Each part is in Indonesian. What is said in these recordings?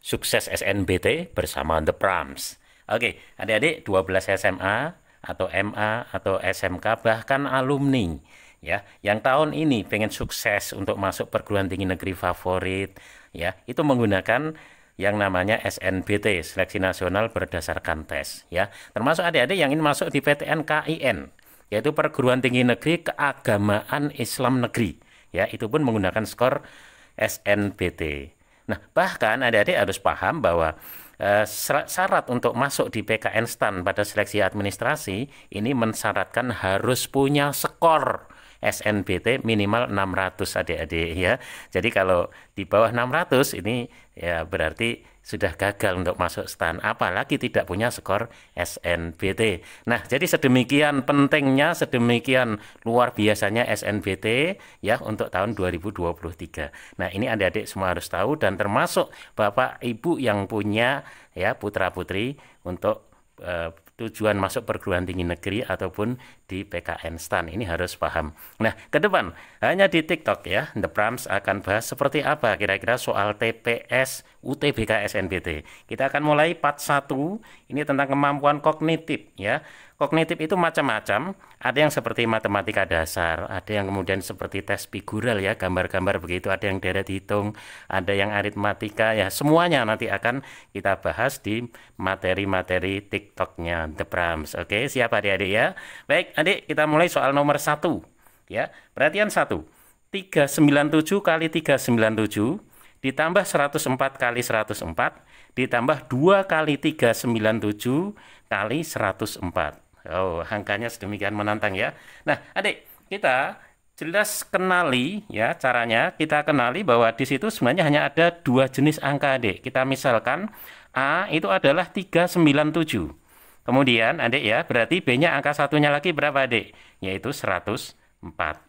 Sukses SNBT bersama The Prams. Oke, adik-adik 12 SMA atau MA atau SMK bahkan alumni ya yang tahun ini pengen sukses untuk masuk perguruan tinggi negeri favorit ya, itu menggunakan yang namanya SNBT, Seleksi Nasional Berdasarkan Tes ya. Termasuk adik-adik yang ingin masuk di PTN KIN, yaitu Perguruan Tinggi Negeri Keagamaan Islam Negeri ya, itu pun menggunakan skor SNBT. Nah, bahkan adik-adik harus paham bahwa syarat untuk masuk di PKN STAN pada seleksi administrasi ini mensyaratkan harus punya skor SNBT minimal 600 adik-adik ya. Jadi kalau di bawah 600 ini ya berarti sudah gagal untuk masuk STAN, apalagi tidak punya skor SNBT. Nah, jadi sedemikian pentingnya, sedemikian luar biasanya SNBT ya untuk tahun 2023. Nah, ini adik-adik semua harus tahu, dan termasuk Bapak Ibu yang punya ya putra-putri untuk tujuan masuk perguruan tinggi negeri ataupun di PKN STAN, ini harus paham. Nah, ke depan hanya di TikTok ya, The Prams akan bahas seperti apa kira-kira soal TPS UTBK SNBT. Kita akan mulai part 1, ini tentang kemampuan kognitif ya. Kognitif itu macam-macam, ada yang seperti matematika dasar, ada yang kemudian seperti tes figural ya, gambar-gambar begitu, ada yang deret hitung, ada yang aritmatika ya, semuanya nanti akan kita bahas di materi-materi TikToknya The Prams. Oke, siap adik-adik ya? Baik, adik, kita mulai soal nomor 1 ya. Perhatian 1, 397 kali 397 ditambah 104 kali 104 ditambah 2 kali 397 kali 104. Oh, angkanya sedemikian menantang ya. Nah, adik, kita jelas kenali ya caranya. Kita kenali bahwa di situ sebenarnya hanya ada 2 jenis angka, adik. Kita misalkan A itu adalah 397. Kemudian, adik ya, berarti B-nya angka satunya lagi berapa, adik? Yaitu 104.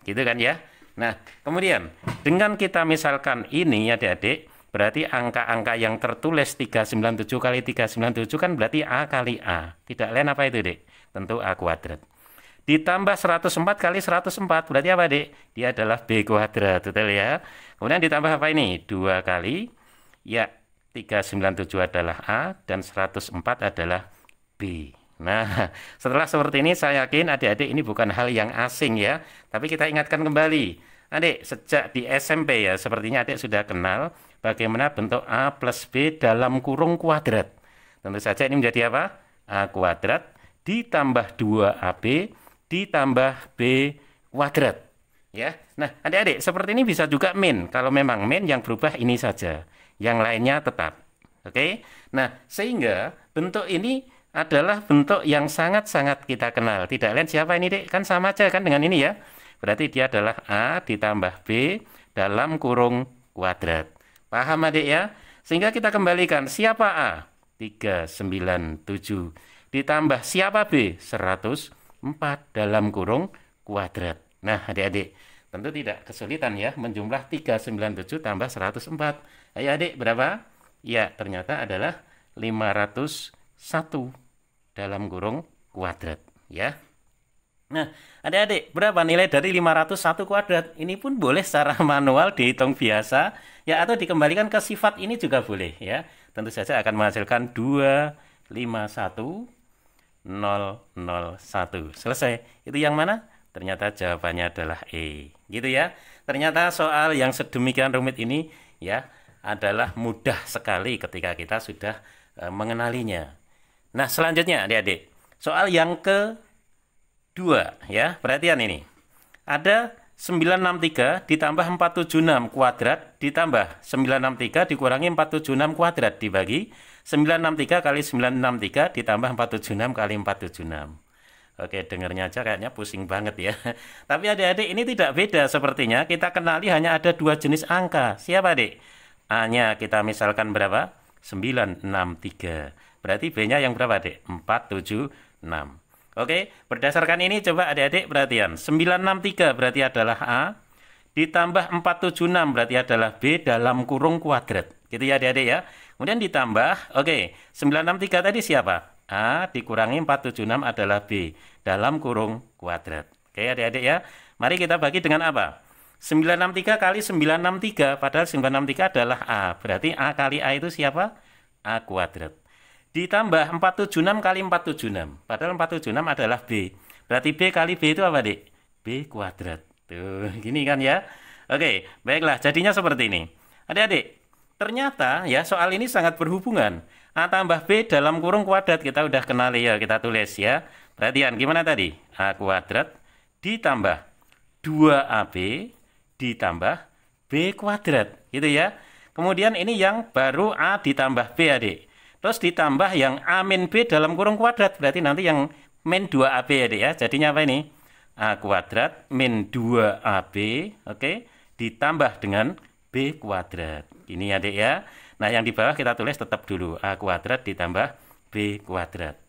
Gitu kan ya? Nah, kemudian dengan kita misalkan ini adik-adik, berarti angka-angka yang tertulis 397 kali 397 kan berarti A kali A. Tidak lain apa itu, Dek? Tentu A kuadrat. Ditambah 104 kali 104 berarti apa, Dek? Dia adalah B kuadrat, betul ya? Kemudian ditambah apa ini? 2 kali, ya 397 adalah A dan 104 adalah B. Nah, setelah seperti ini saya yakin adik-adik ini bukan hal yang asing ya. Tapi kita ingatkan kembali. Adik, sejak di SMP ya, sepertinya adik sudah kenal bagaimana bentuk A plus B dalam kurung kuadrat. Tentu saja ini menjadi apa? A kuadrat ditambah 2AB ditambah B kuadrat. Ya. Nah, adik-adik, seperti ini bisa juga min. Kalau memang min yang berubah ini saja. Yang lainnya tetap. Oke? Nah, sehingga bentuk ini adalah bentuk yang sangat-sangat kita kenal. Tidak lain siapa ini, Dek? Kan sama aja kan dengan ini ya. Berarti dia adalah A ditambah B dalam kurung kuadrat. Paham, adik ya? Sehingga kita kembalikan siapa A? 397 ditambah siapa B? 104 dalam kurung kuadrat. Nah, adik-adik, tentu tidak kesulitan ya menjumlah 397 tambah 104. Ayo adik, berapa? Ya, ternyata adalah 501 dalam kurung kuadrat ya. Nah, adik-adik, berapa nilai dari 501 kuadrat? Ini pun boleh secara manual dihitung biasa ya, atau dikembalikan ke sifat ini juga boleh ya. Tentu saja akan menghasilkan 251 001. Selesai. Itu yang mana? Ternyata jawabannya adalah E. Gitu ya. Ternyata soal yang sedemikian rumit ini ya adalah mudah sekali ketika kita sudah mengenalinya. Nah, selanjutnya adik-adik, soal yang kedua ya. Perhatian ini. Ada 963 ditambah 476 kuadrat ditambah 963 dikurangi 476 kuadrat dibagi 963 kali 963 ditambah 476 kali 476. Oke, dengarnya aja kayaknya pusing banget ya. Tapi adik-adik ini tidak beda sepertinya. Kita kenali hanya ada 2 jenis angka. Siapa, adik? A-nya kita misalkan berapa? 963. Berarti B-nya yang berapa, adik? 476. Oke, berdasarkan ini coba adik-adik perhatian. 963 berarti adalah A, ditambah 476 berarti adalah B dalam kurung kuadrat. Gitu ya adik-adik ya. Kemudian ditambah, oke, 963 tadi siapa? A dikurangi 476 adalah B dalam kurung kuadrat. Oke adik-adik ya. Mari kita bagi dengan apa? 963 kali 963, padahal 963 adalah A. Berarti A kali A itu siapa? A kuadrat. Ditambah 476 kali 476. Padahal 476 adalah B. Berarti B kali B itu apa, Dik? B kuadrat. Tuh, gini kan ya. Oke, baiklah. Jadinya seperti ini. Adik-adik, ternyata ya soal ini sangat berhubungan. A tambah B dalam kurung kuadrat. Kita udah kenali ya, kita tulis ya. Perhatian, gimana tadi? A kuadrat ditambah 2AB ditambah B kuadrat. Gitu ya. Kemudian ini yang baru A ditambah B, adik. Terus ditambah yang A min B dalam kurung kuadrat. Berarti nanti yang min 2AB ya, adik ya. Jadinya apa ini? A kuadrat min 2AB, oke, ditambah dengan B kuadrat. Ini ya, adik ya. Nah, yang di bawah kita tulis tetap dulu. A kuadrat ditambah B kuadrat.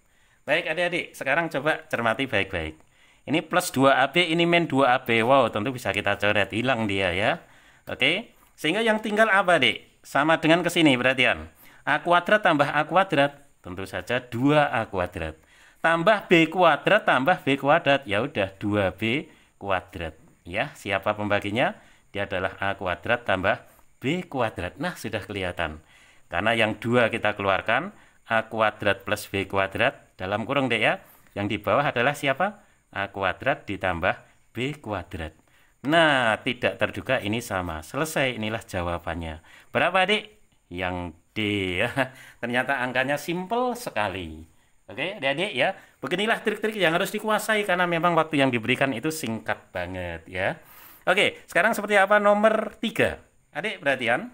Baik, adik-adik. Sekarang coba cermati baik-baik. Ini plus 2AB, ini min 2AB. Wow, tentu bisa kita coret. Hilang dia ya. Oke. Sehingga yang tinggal apa, adik? Sama dengan ke sini, perhatian. A kuadrat tambah A kuadrat, tentu saja 2A kuadrat. Tambah B kuadrat tambah B kuadrat, ya udah 2B kuadrat. Ya, siapa pembaginya? Dia adalah A kuadrat tambah B kuadrat. Nah, sudah kelihatan. Karena yang 2 kita keluarkan, A kuadrat plus B kuadrat, dalam kurung deh ya. Yang di bawah adalah siapa? A kuadrat ditambah B kuadrat. Nah, tidak terduga ini sama. Selesai, inilah jawabannya. Berapa, adik? Yang D ya. Ternyata angkanya simple sekali. Oke, adik-adik ya. Beginilah trik-trik yang harus dikuasai karena memang waktu yang diberikan itu singkat banget ya. Oke, sekarang seperti apa nomor 3? Adik, perhatian.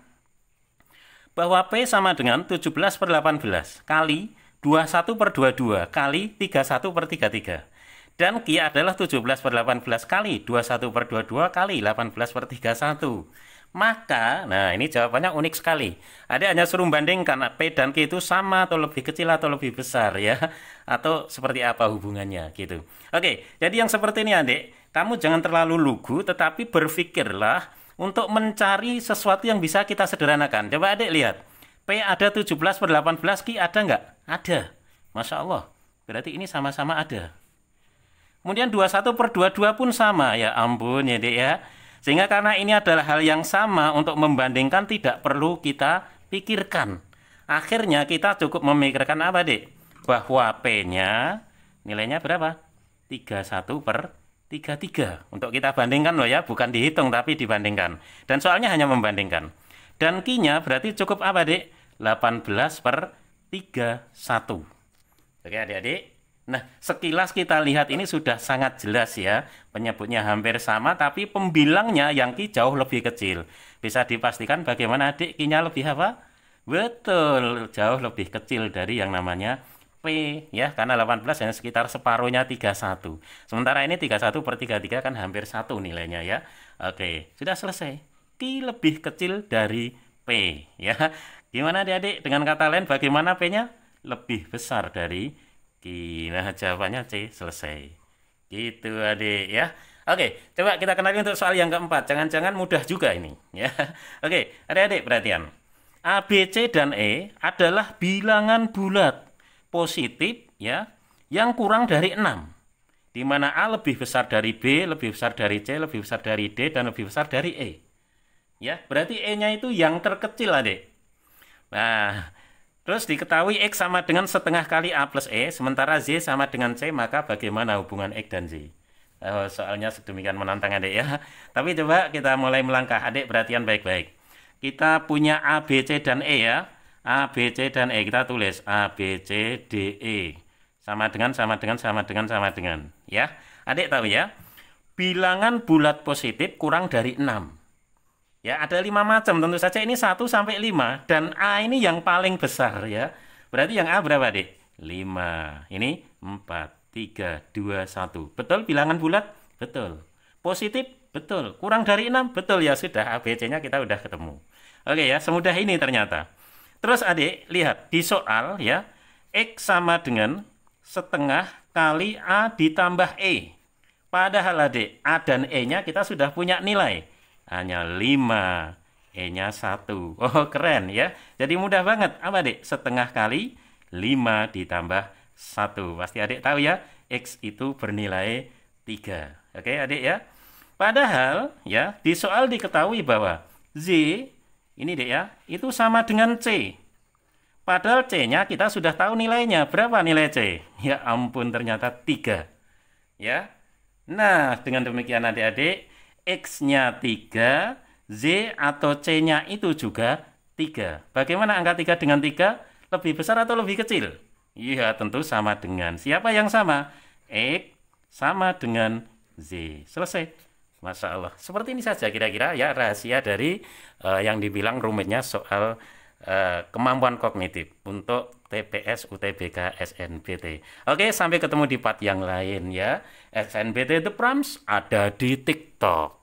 Bahwa P sama dengan 17 per 18 kali 21 per 22 kali 31 per 33. Dan Q adalah 17 per 18 kali 21 per 22 kali 18 per 31. Maka, nah ini jawabannya unik sekali. Adik hanya suruh bandingkan P dan Q itu sama atau lebih kecil atau lebih besar ya. Atau seperti apa hubungannya gitu. Oke, jadi yang seperti ini adik, kamu jangan terlalu lugu tetapi berpikirlah untuk mencari sesuatu yang bisa kita sederhanakan. Coba adik lihat. P ada 17 per 18, Q ada nggak? Ada. Masya Allah. Berarti ini sama-sama ada. Kemudian 21 per 22 pun sama. Ya ampun ya dek ya. Sehingga karena ini adalah hal yang sama, untuk membandingkan tidak perlu kita pikirkan. Akhirnya kita cukup memikirkan apa, Dek? Bahwa P-nya nilainya berapa? 31 per 33. Untuk kita bandingkan loh ya, bukan dihitung tapi dibandingkan. Dan soalnya hanya membandingkan. Dan Q-nya berarti cukup apa, Dek? 18 per 31. Oke adik-adik. Nah, sekilas kita lihat ini sudah sangat jelas ya. Penyebutnya hampir sama, tapi pembilangnya yang Q jauh lebih kecil. Bisa dipastikan bagaimana adik Q-nya lebih apa? Betul, jauh lebih kecil dari yang namanya P ya. Karena 18 hanya sekitar separuhnya 31. Sementara ini 31 per 33 kan hampir 1 nilainya ya. Oke, sudah selesai. Q lebih kecil dari P ya. Gimana adik-adik? Dengan kata lain bagaimana P-nya? Lebih besar dari nah, jawabannya C, selesai. Gitu adik ya. Oke, coba kita kenali untuk soal yang keempat. Jangan-jangan mudah juga ini ya. Oke, adik-adik perhatian. A, B, C, dan E adalah bilangan bulat positif ya, yang kurang dari 6. Di mana A lebih besar dari B, lebih besar dari C, lebih besar dari D, dan lebih besar dari E. Ya, berarti E-nya itu yang terkecil adik. Nah, terus diketahui X sama dengan setengah kali A plus E, sementara Z sama dengan C, maka bagaimana hubungan X dan Z? Soalnya sedemikian menantang adik ya. Tapi coba kita mulai melangkah. Adik perhatian baik-baik. Kita punya A, B, C, dan E ya. A, B, C, dan E. Kita tulis A, B, C, D, E. Sama dengan, sama dengan, sama dengan, sama dengan. Ya, adik tahu ya. Bilangan bulat positif kurang dari 6. Ya, ada 5 macam. Tentu saja ini 1 sampai 5. Dan A ini yang paling besar ya. Berarti yang A berapa, Dik? 5. Ini 4, 3, 2, 1. Betul bilangan bulat? Betul. Positif? Betul. Kurang dari 6? Betul ya, sudah. A, B, C-nya kita udah ketemu. Oke ya, semudah ini ternyata. Terus adik, lihat. Di soal ya, X sama dengan setengah kali A ditambah E. Padahal adik, A dan E-nya kita sudah punya nilai. Hanya 5, E-nya 1. Oh, keren ya. Jadi mudah banget. Apa, Adik? Setengah kali 5 ditambah 1. Pasti adik tahu ya, X itu bernilai 3. Oke, adik ya. Padahal ya, di soal diketahui bahwa Z, ini Dek ya, itu sama dengan C. Padahal C-nya kita sudah tahu nilainya. Berapa nilai C? Ya ampun, ternyata 3. Ya. Nah, dengan demikian adik-adik, X-nya 3, Z atau C-nya itu juga 3. Bagaimana angka 3 dengan 3? Lebih besar atau lebih kecil? Iya, tentu sama dengan. Siapa yang sama? X sama dengan Z. Selesai. Masya Allah. Seperti ini saja kira-kira ya rahasia dari yang dibilang rumitnya soal kemampuan kognitif untuk TPS, UTBK, SNBT. Oke, sampai ketemu di part yang lain ya. SNBT The Prams ada di TikTok.